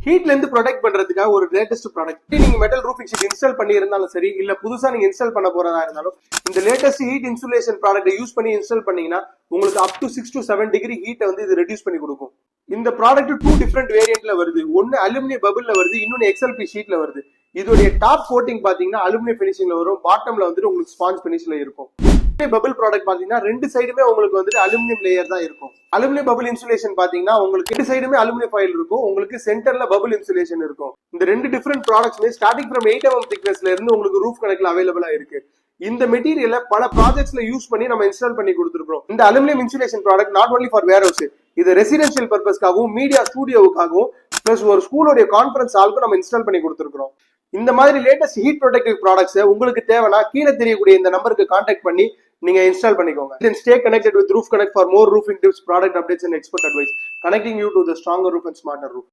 ஹீட்ல இருந்து ப்ரொடெக்ட் பண்றதுக்காக ஒரு லேட்டஸ்ட் ப்ராடக்ட். நீங்க மெட்டல் ரூஃபிங் ஷீட் இன்ஸ்டால் பண்ணி இருந்தாலும் சரி, இல்ல புதுசா நீங்க இன்ஸ்டால் பண்ண போறதா இருந்தாலும் இந்த latest heat insulation product use பண்ணி இன்ஸ்டால் பண்ணீங்கன்னா உங்களுக்கு அப் டு 6 to 7 டிகிரி ஹீட்டை வந்து இது ரெடியூஸ் பண்ணி கொடுக்கும். இந்த ப்ராடக்ட் 2 டிஃபரெண்ட் வேரியன்ட்ல வருது. ஒன்னு அலுமினியம் பபிள்ல வருது, இன்னொன்னு XLP ஷீட்ல வருது. இதோடைய டாப் கோட்டிங் பாத்தீங்கன்னா அலுமினியம் பினிஷிங்ல வரும், பாட்டம்ல வந்துட்டு உங்களுக்கு ஸ்பாஞ்ச் பினிஷ்ல இருக்கும். பபிள் ப்ராடக்ட் பாத்தீங்கன்னா ரெண்டு சைடுமே உங்களுக்கு வந்துட்டு அலுமினியம் லேயர் தான் இருக்கும். அலுமினியம் பபிள் இன்சுலேஷன் பாத்தீங்கன்னா உங்களுக்கு ரெண்டு சைடுமே அலுமினியம் ஃபாயில் இருக்கும், உங்களுக்கு சென்டர்ல பபிள் இன்சுலேஷன் இருக்கும். இந்த ரெண்டு டிஃபரெண்ட் ப்ராடக்ட்ஸ்மே ஸ்டார்டிங் ஃப்ரம் 8 mm திக்னஸ்ல இருந்து உங்களுக்கு ரூஃப் கணக்குல அவைலபிளா இருக்கு. இந்த மெட்டீரியல பல ப்ராஜெக்ட்ஸ்ல யூஸ் பண்ணி நம்ம இன்ஸ்டால் பண்ணி கொடுத்துருக்கோம். இந்த aluminium insulation product not only for warehouse, இது ரெசிடென்ஷியல் பர்பஸ்க்காகவும் மீடியா ஸ்டூடியோவுக்காகவும் பிளஸ் ஒரு ஸ்கூலோட கான்ஃபரன்ஸ் ஹாலுக்கும் நம்ம இன்ஸ்டால் பண்ணி கொடுத்துருக்கோம். இந்த மாதிரி லேட்டஸ்ட் ஹீட் ப்ரொடெக்டிவ் ப்ராடக்ட்ஸ் உங்களுக்கு தேவைன்னா கீழே தெரியக்கூடிய இந்த நம்பருக்கு கான்டாக்ட் பண்ணி நீங்க இன்ஸ்டால் பண்ணிக்கோங்க. Then stay connected with Roof Connect for more roofing tips, product updates and expert advice, connecting you to the stronger roof and smarter roof.